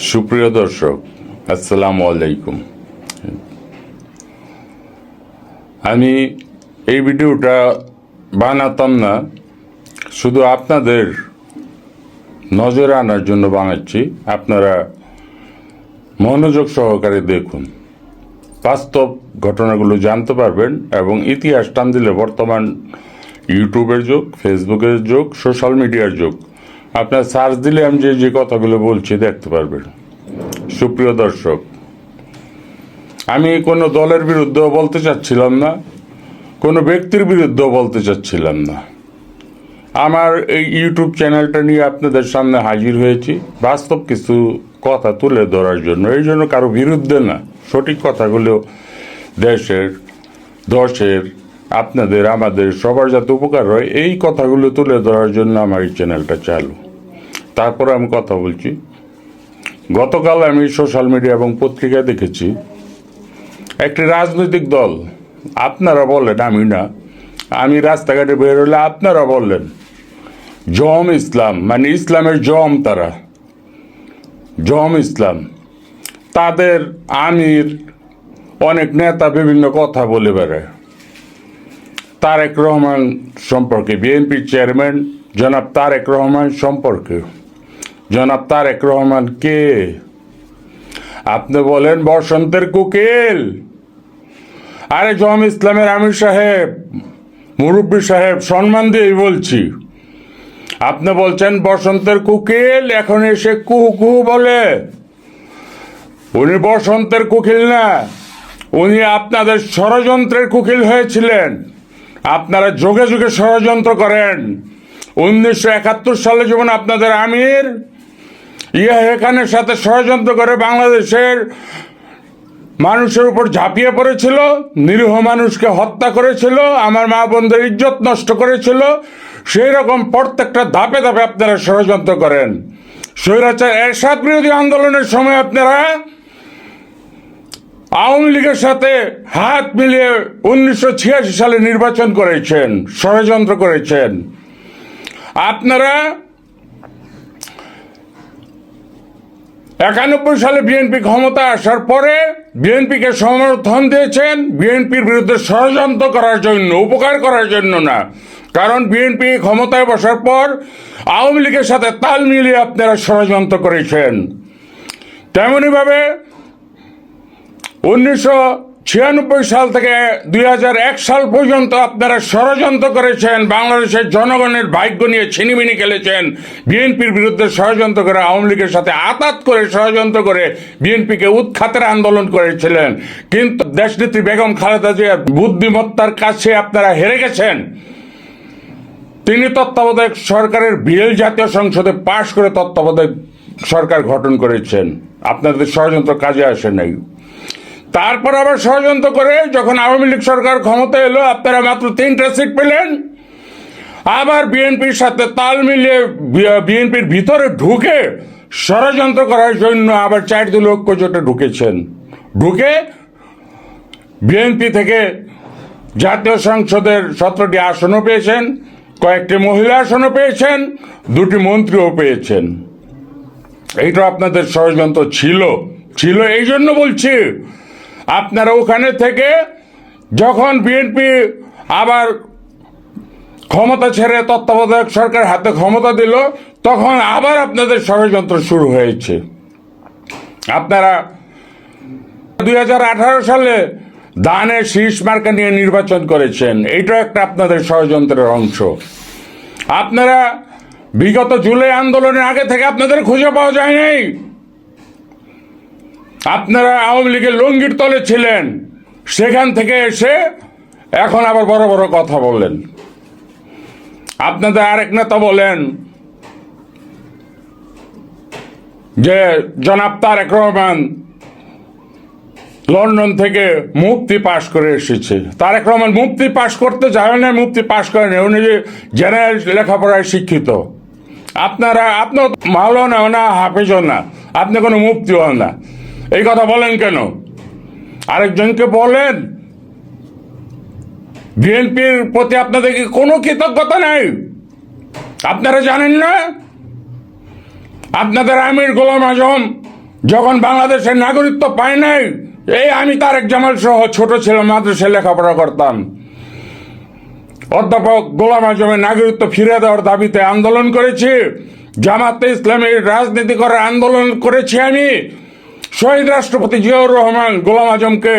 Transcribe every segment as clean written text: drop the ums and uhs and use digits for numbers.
সুপ্রিয় দর্শক, আসসালামু আলাইকুম। আমি এই ভিডিওটা বানাতাম না, শুধু আপনাদের নজরে আনার জন্য বানাচ্ছি। আপনারা মনোযোগ সহকারে দেখুন, বাস্তব ঘটনাগুলো জানতে পারবেন এবং ইতিহাস টান দিলে বর্তমান ইউটিউবের যুগ, ফেসবুকের যুগ, সোশ্যাল মিডিয়ার যুগ। আপনার সার্চ দিলে আমি যে কথাগুলো বলছি দেখতে পারবেন। সুপ্রিয় দর্শক, আমি কোনো দলের বিরুদ্ধেও বলতে চাচ্ছিলাম না, কোনো ব্যক্তির বিরুদ্ধেও বলতে চাচ্ছিলাম না। আমার এই ইউটিউব চ্যানেলটা নিয়ে আপনাদের সামনে হাজির হয়েছি বাস্তব কিছু কথা তুলে ধরার জন্য। এই জন্য কারো বিরুদ্ধে না, সঠিক কথাগুলো দেশের, দশের, আপনাদের, আমাদের সবার যাতে উপকার হয় এই কথাগুলো তুলে ধরার জন্য আমার এই চ্যানেলটা চালু। তারপরে আমি কথা বলছি। গতকাল আমি সোশ্যাল মিডিয়া এবং পত্রিকায় দেখেছি একটি রাজনৈতিক দল, আপনারা বললেন, আমি না, আমি রাস্তাঘাটে বের হলে আপনারা বললেন জম ইসলাম, মানে ইসলামের জম, তারা জম ইসলাম, তাদের আমির অনেক নেতা বিভিন্ন কথা বলে বেড়ায় তারেক রহমান সম্পর্কে, বিএনপির চেয়ারম্যান জনাব তারেক রহমান সম্পর্কে। জনাব তারেক রহমান কে? আপনি বলেন বসন্তের কোকিল। আরে জম ইসলামের আমির সাহেব, মুরব্বী সাহেব, সম্মান দিয়েই বলছি। আপনি বলছেন বসন্তের কোকিল, এখন এসে কুহু কুহু বলে। উনি বসন্তের কোকিল না, উনি আপনাদের ষড়যন্ত্রের কোকিল হয়েছিলেন। আপনারা যুগে যুগে ষড়যন্ত্র করেন। 1971 সালে যেমন আপনাদের আমির ইয়াহিয়া খানের সাথে ষড়যন্ত্র করে বাংলাদেশের মানুষের উপর ঝাঁপিয়ে পড়েছিল, নিরীহ মানুষকে হত্যা করেছিল, আমার মা বোনদের ইজ্জত নষ্ট করেছিল, সেই রকম প্রত্যেকটা ধাপে ধাপে আপনারা ষড়যন্ত্র করেন। স্বৈরাচার এরশাদ বিরোধী আন্দোলনের সময় আপনারা আওয়ামী লীগের সাথে হাত মিলিয়ে 1986 সালে নির্বাচন করেছেন, ষড়যন্ত্র করেছেন। আপনারা 91 সালে বিএনপি ক্ষমতা আসার পরে বিএনপিকে সমর্থন দিয়েছেন বিএনপির বিরুদ্ধে ষড়যন্ত্র করার জন্য, উপকার করার জন্য না। কারণ বিএনপি ক্ষমতায় বসার পর আওয়ামী লীগের সাথে তাল মিলিয়ে আপনারা ষড়যন্ত্র করেছেন। তেমনিভাবে 1996 সাল থেকে 2001 সাল পর্যন্ত আপনারা ষড়যন্ত্র করেছেন, বাংলাদেশের জনগণের ভাগ্য নিয়ে ছিনিমিনি খেলেছেন। বিএনপির বিরুদ্ধে ষড়যন্ত্র করে, আওয়ামী লীগের সাথে আতাত করে ষড়যন্ত্র করে বিএনপিকে উৎখাতের আন্দোলন করেছিলেন। কিন্তু দেশনেত্রী বেগম খালেদা জিয়ার বুদ্ধিমত্তার কাছে আপনারা হেরে গেছেন। তিনি তত্ত্বাবধায়ক সরকারের বিল জাতীয় সংসদে পাশ করে তত্ত্বাবধায়ক সরকার গঠন করেছেন। আপনাদের ষড়যন্ত্র কাজে আসে নাই। তারপর আবার ষড়যন্ত্র করে যখন আওয়ামী লীগ সরকার ক্ষমতা এলো, আপনারা মাত্র 3টা সিট পেলেন। আবার বিএনপির সাথে তাল মিলিয়ে বিএনপির ভিতরে ঢুকে ষড়যন্ত্র করার জন্য আবার 4 দলীয় ঐক্য জোটে ঢুকেছেন। ঢুকে বিএনপি থেকে জাতীয় সংসদের 17টি আসনও পেয়েছেন, কয়েকটি মহিলা আসনও পেয়েছেন, 2টি মন্ত্রীও পেয়েছেন। এইটা আপনাদের ষড়যন্ত্র ছিল। এই জন্য বলছি, আপনারা ওখানে থেকে যখন বিএনপি আবার ক্ষমতা ছেড়ে তত্ত্বাবধায়ক সরকার হাতে ক্ষমতা দিল, তখন আবার আপনাদের ষড়যন্ত্র শুরু হয়েছে। আপনারা 2018 সালে ধানের শীষ মার্কা নিয়ে নির্বাচন করেছেন, এইটা একটা আপনাদের ষড়যন্ত্রের অংশ। আপনারা বিগত জুলাই আন্দোলনের আগে থেকে আপনাদের খুঁজে পাওয়া যায় নাই। আপনারা আওয়ামী লীগের লঙ্গির তলে ছিলেন, সেখান থেকে এসে এখন আবার বড় বড় কথা বলেন। আপনাদের আরেক নেতা বলেন যে জনাব তারেক রহমান লন্ডন থেকে মুফতি পাশ করে এসেছে। তারেক রহমান মুফতি পাশ করতে যায় না, মুফতি পাশ করেন, উনি যে জেনারেল লেখাপড়ায় শিক্ষিত। আপনারা মাওলানা না, হাফেজও না, আপনি কোনো মুফতিও হন না। এই কথা বলেন কেন? আরেকজনকে বলেন বিএনপির প্রতি আপনাদের কি কোনো কৃতজ্ঞতা নাই? আপনারা জানেন না আপনাদের আমির গোলাম আজম যখন বাংলাদেশের নাগরিকত্ব পায় নাই, এই আমি তারেক জামাল সহ ছোট ছিলাম, মাদ্রাসায় লেখাপড়া করতাম, অধ্যাপক গোলাম আজমের নাগরিকত্ব ফিরে দেওয়ার দাবিতে আন্দোলন করেছি, জামাতে ইসলামের রাজনীতি করার আন্দোলন করেছি আমি। শহীদ রাষ্ট্রপতি জিয়াউর রহমান গোলাম আজমকে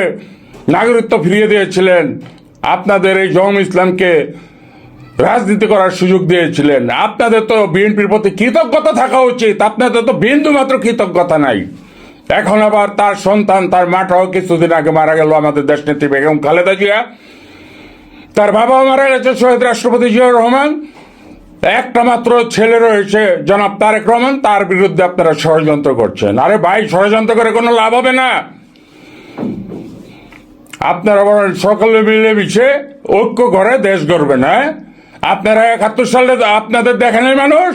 নাগরিকত্ব ফিরিয়ে দিয়েছিলেন, আপনাদের এই জামাত ইসলামকে রাজনীতি করার সুযোগ দিয়েছিলেন। আপনাদের তো বিএনপির প্রতি কৃতজ্ঞতা থাকা উচিত, আপনাদের তো বিন্দু মাত্র কৃতজ্ঞতা নাই। এখন আবার তার সন্তান, তার মাটাও কিছুদিন আগে মারা গেল, আমাদের দেশনেত্রী বেগম খালেদা জিয়া। তার বাবাও মারা গেছে, শহীদ রাষ্ট্রপতি জিয়াউর রহমান। একটা মাত্র ছেলে রয়েছে জনাব তারেক রহমান, তার বিরুদ্ধে আপনারা ষড়যন্ত্র করছেন। আরে ভাই, ষড়যন্ত্র করে কোনো লাভ হবে না। আপনারা বলেন সকলে মিলেমিশে ঐক্য করে দেশ গড়বেন। হ্যাঁ, আপনারা 71 সালে আপনাদের দেখেন এই মানুষ,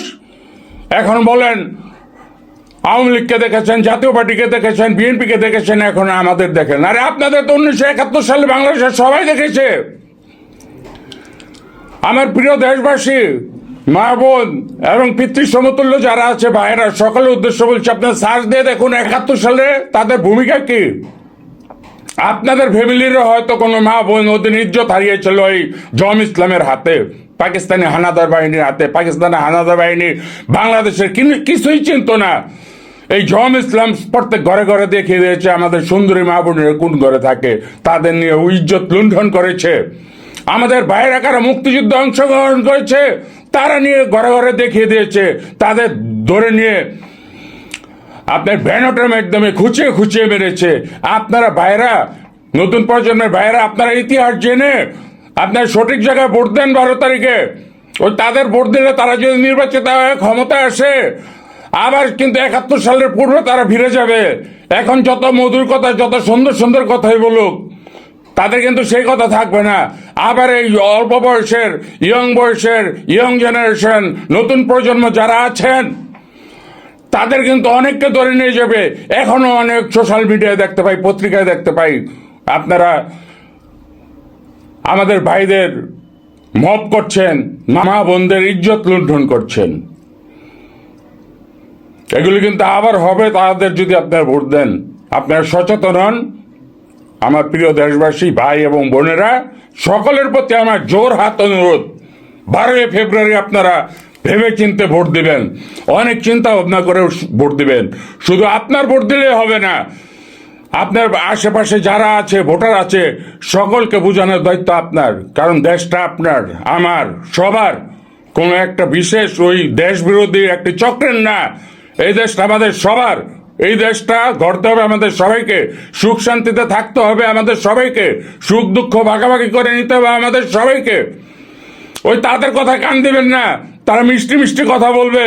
এখন বলেন আওয়ামী লীগকে দেখেছেন, জাতীয় পার্টিকে দেখেছেন, বিএনপিকে দেখেছেন, এখন আমাদের দেখেন। আরে আপনাদের তো 1971 সালে বাংলাদেশের সবাই দেখেছে। আমার প্রিয় দেশবাসী, মা বোন এবং পিতৃ সমতুল্য যারা আছে ভাইয়েরা, সকলের উদ্দেশ্য বলছি, আপনার সার্চ দিয়ে দেখুন 71 সালে তাদের ভূমিকা কি। আপনাদের ফ্যামিলিরও হয়তো কোনো মা বোন ওদের ইজ্জত হারিয়েছিল এই জামাত ইসলামের হাতে, পাকিস্তানি হানাদার বাহিনীর হাতে। পাকিস্তানি হানাদার বাহিনী বাংলাদেশের কিছুই চিনত না। এই জামাত ইসলাম প্রত্যেক ঘরে ঘরে দেখিয়ে দিয়েছে আমাদের সুন্দরী মা বোনের কোন ঘরে থাকে, তাদের নিয়ে ইজ্জত লুণ্ঠন করেছে। আমাদের ভাইয়েরা কারা মুক্তিযুদ্ধে অংশগ্রহণ করেছে, তারা নিয়ে ঘরে ঘরে দেখিয়ে দিয়েছে, তাদের ধরে নিয়ে আপনার ব্যানটের মাধ্যমে খুঁচিয়ে খুঁচিয়ে মেরেছে। আপনারা ভাইরা, নতুন প্রজন্মের ভাইরা, আপনারা ইতিহাস জেনে আপনার সঠিক জায়গায় ভোট দেন 12 তারিখে। ওই তাদের ভোট দিলে তারা যদি নির্বাচিত হয়ে ক্ষমতায় আসে, আবার কিন্তু 71 সালের পূর্বে তারা ফিরে যাবে। এখন যত মধুর কথা, যত সুন্দর সুন্দর কথাই বলুক, তাদের কিন্তু সেই কথা থাকবে না। আবার এই অল্প বয়সের, ইয়ং জেনারেশন, নতুন প্রজন্ম যারা আছেন, তাদের কিন্তু অনেককে ধরে নিয়ে যাবে। এখনো অনেক সোশ্যাল মিডিয়ায় দেখতে পাই, পত্রিকায় দেখতে পাই, আপনারা আমাদের ভাইদের মব করছেন, মা বোনদের ইজ্জত লুণ্ঠন করছেন। এগুলি কিন্তু আবার হবে তাদের যদি আপনারা ভোট দেন। আপনারা সচেতন হন। আমার প্রিয় দেশবাসী, ভাই এবং বোনেরা, সকলের প্রতি আমার জোর হাত অনুরোধ, 12 ফেব্রুয়ারি আপনারা ভেবে চিন্তে ভোট দিবেন, অনেক চিন্তা ভাবনা করে ভোট দিবেন। শুধু আপনার ভোট দিলে হবে না, আপনার আশেপাশে যারা আছে, ভোটার আছে, সকলকে বোঝানোর দায়িত্ব আপনার। কারণ দেশটা আপনার, আমার, সবার। কোনো একটা বিশেষ ওই দেশ বিরোধী একটি চক্রের না, এই দেশটা আমাদের সবার। এই দেশটা গড়তে হবে আমাদের সবাইকে, সুখ শান্তিতে থাকতে হবে আমাদের সবাইকে, সুখ দুঃখ ভাগাভাগি করে নিতে হবে আমাদের সবাইকে। ওই তাদের কথা কান দিবেন না, তারা মিষ্টি মিষ্টি কথা বলবে,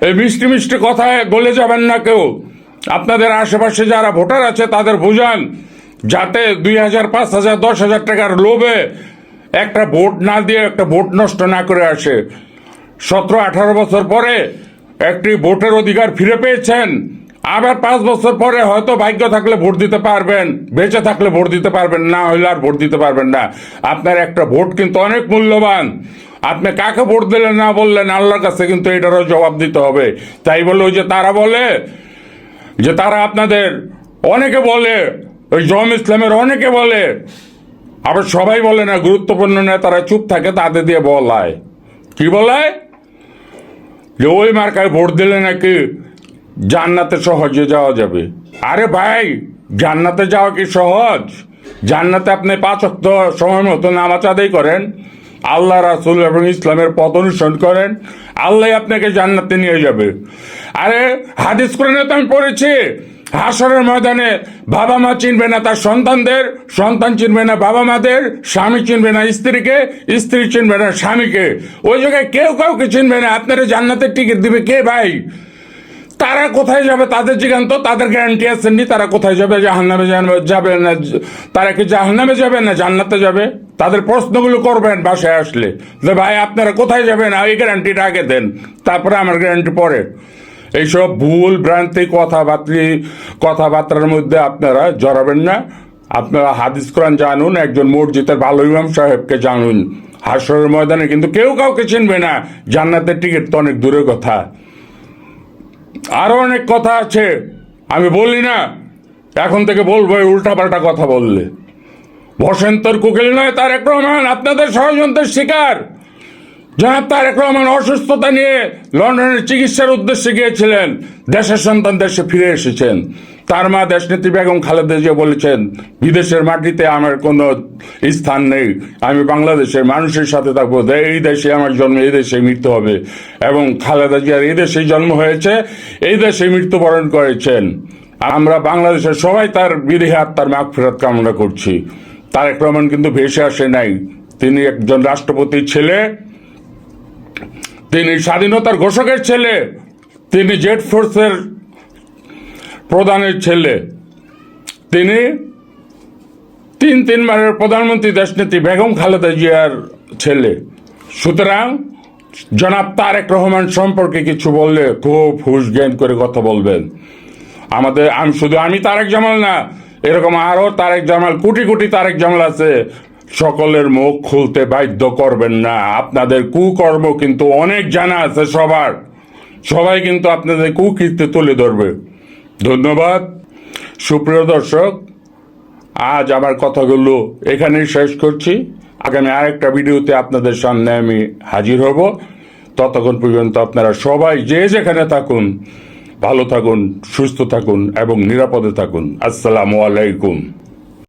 এই মিষ্টি মিষ্টি কথায় গলে যাবেন না কেউ। আপনাদের আশেপাশে যারা ভোটার আছে তাদের বোঝান, যাতে 2000, 5000, 10,000 টাকার লোভে একটা ভোট না দিয়ে একটা ভোট নষ্ট না করে আসে। 17-18 বছর পরে একটি ভোটের অধিকার ফিরে পেয়েছেন, আবার 5 বছর পরে হয়তো ভাগ্য থাকলে ভোট দিতে পারবেন, বেঁচে থাকলে ভোট দিতে পারবেন, না হলে আর ভোট দিতে পারবেন না। আপনার একটা ভোট কিন্তু অনেক মূল্যবান। আপনি কাকে ভোট দিলেন না বললেন, আল্লাহর কাছে কিন্তু এটারও জবাব দিতে হবে। তাই বলে ওই যে তারা বলে যে তারা আপনাদের, অনেকে বলে, ওই জামাত ইসলামের অনেকে বলে, আবার সবাই বলে না, গুরুত্বপূর্ণ নেতারা চুপ থাকে, তাদের দিয়ে বলায়। কি বলায়? যে ওই মার্কায় ভোট দিলে নাকি জান্নাতে সহজে যাওয়া যাবে। আরে ভাই, জান্নাতে যাওয়া কি সহজ? জান্নাতে আপনি 5 ওয়াক্ত সময় মতো নামাজ আদায় করেন, আল্লাহ রাসূল এবং ইসলামের পথ অনুসরণ করেন, আল্লাহ আপনাকে জান্নাতে নিয়ে যাবে। আরে হাদিস কোরআনে তো আমি পড়েছি, হাসরের ময়দানে বাবা মা চিনবে না তার সন্তানদের, সন্তান চিনবে না বাবা মাদের, স্বামী চিনবে না স্ত্রীকে, স্ত্রী চিনবে না স্বামীকে। ওই জায়গায় কেউ কাউকে চিনবে না। আপনারা জান্নাতের টিকিট দিবে কে ভাই? তারা কোথায় যাবে তাদের জিজ্ঞান তো, তাদের গ্যারান্টি আছেননি তারা কোথায় যাবে? জাহান্নামে যাবে না? তারা কি জাহান্নামে যাবে না জান্নাতে যাবে? তাদের প্রশ্নগুলো করবেন বাসায় আসলে, যে ভাই আপনারা কোথায় যাবেন, এই গ্যারান্টিটা আগে দেন, তারপরে আমার গ্যারান্টি পরে। এইসব ভুল ভ্রান্তি কথাবার্তার মধ্যে আপনারা জড়াবেন না। আপনারা হাদিস কোরআন জানুন, একজন মসজিদের ভালো ইমাম সাহেবকে জানুন। হাসরের ময়দানে কিন্তু কেউ কাউকে চিনবে না। জান্নাতের টিকিট তো অনেক দূরের কথা। আরো অনেক কথা আছে, আমি বলি না, এখন থেকে বলবো এই উল্টাপাল্টা কথা বললে। বসন্তের কোকিল নয় তারেক রহমান আপনাদের ষড়যন্ত্রের শিকার। জনাব তারেক রহমান অসুস্থতা নিয়ে লন্ডনের চিকিৎসার উদ্দেশ্যে গিয়েছিলেন, দেশের সন্তান দেশে ফিরে এসেছেন। তার মা দেশনেত্রী বেগম খালেদা জিয়া বলেছেন, বিদেশের মাটিতে আমার কোনো স্থান নেই, আমি বাংলাদেশের মানুষের সাথে থাকবো, এই দেশে আমার জন্ম, এই দেশে মৃত্যু হবে। এবং খালেদা জিয়ার এই দেশেই জন্ম হয়েছে, এই দেশে মৃত্যুবরণ করেছেন। আমরা বাংলাদেশের সবাই তার বিদেহী আত্মার মাগফিরাত কামনা করছি। তারেক রহমান কিন্তু ভেসে আসে নাই, তিনি একজন রাষ্ট্রপতির ছেলে, তিনি স্বাধীনতার ঘোষকের ছেলে, তিনি জেট ফোর্সের প্রধানের ছেলে, তিনি তিনবারের প্রধানমন্ত্রী দেশনেত্রী বেগম খালেদা জিয়ার ছেলে। সুতরাং জনাব তারেক রহমান সম্পর্কে কিছু বললে খুব হুঁশ জ্ঞান করে কথা বলবেন। আমি তারেক জামাল না, এরকম আরো তারেক জামাল, কোটি কোটি তারেক জামাল আছে, সকলের মুখ খুলতে বাধ্য করবেন না। আপনাদের কুকর্ম কিন্তু অনেক জানা আছে সবাই কিন্তু আপনাদের কুকীর্তি তুলে ধরবে। ধন্যবাদ। সুপ্রিয় দর্শক, আজ আমার কথাগুলো এখানেই শেষ করছি। আগামী আরেকটা ভিডিওতে আপনাদের সামনে আমি হাজির হব। ততক্ষণ পর্যন্ত আপনারা সবাই যে যেখানে থাকুন ভালো থাকুন, সুস্থ থাকুন এবং নিরাপদে থাকুন। আসসালামু আলাইকুম।